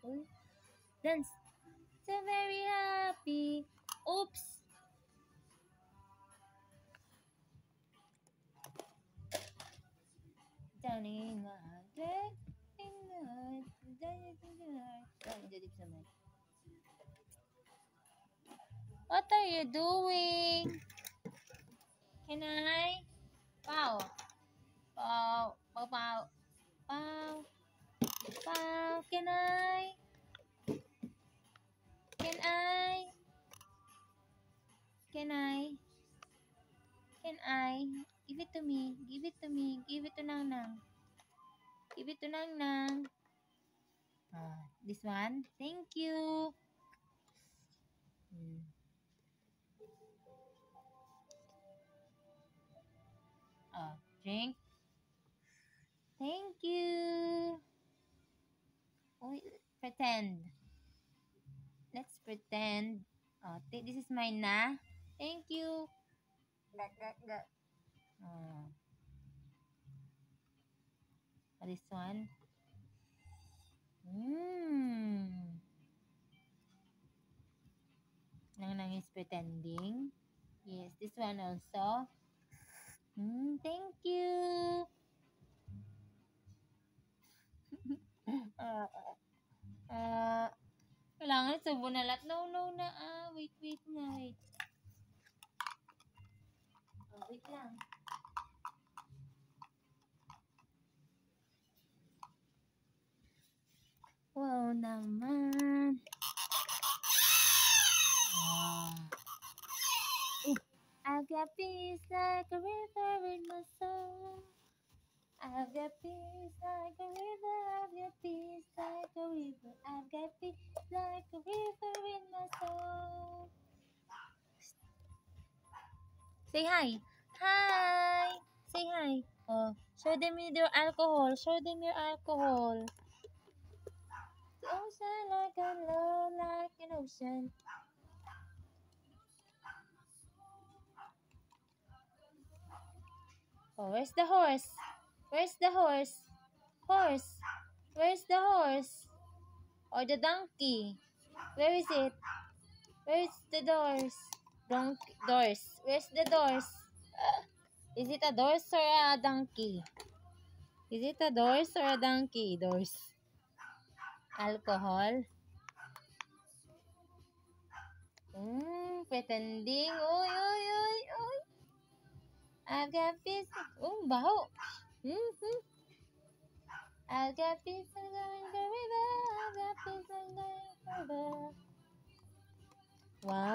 beautiful. Dance. So very happy. Oops. Darling, what are you doing? Can I? Wow. Wow. Wow. Wow. Wow. Wow. Can I? Can I? Can I? Can I? Give it to me. Give it to me. Give it to Nang Nang. Give it to Nang Nang. This one. Thank you. Drink. Thank you. Oh, pretend. Let's pretend. This is mine na. Thank you. This one. Nang Nang is pretending. Yes, this one also. Thank you. Kailangan subo na lahat. No na. Wait na. Wait. Wait lang. Wow naman. I've got peace like a river in my soul. I've got peace like a river. I've got peace like a river. I've got peace like a river in my soul. Say hi. Hi. Say hi. Show them your alcohol. Show them your alcohol. The ocean like a love, like an ocean. Where's the horse? Where's the horse? Horse. Where's the horse? Or the donkey? Where is it? Where's the doors? Doors. Where's the doors? Is it a doors or a donkey? Is it a doors or a donkey? Doors. Alcohol. Pretending. Oy. I've got peace. Baho. I've got peace going the river. I've got peace going the river. Wow.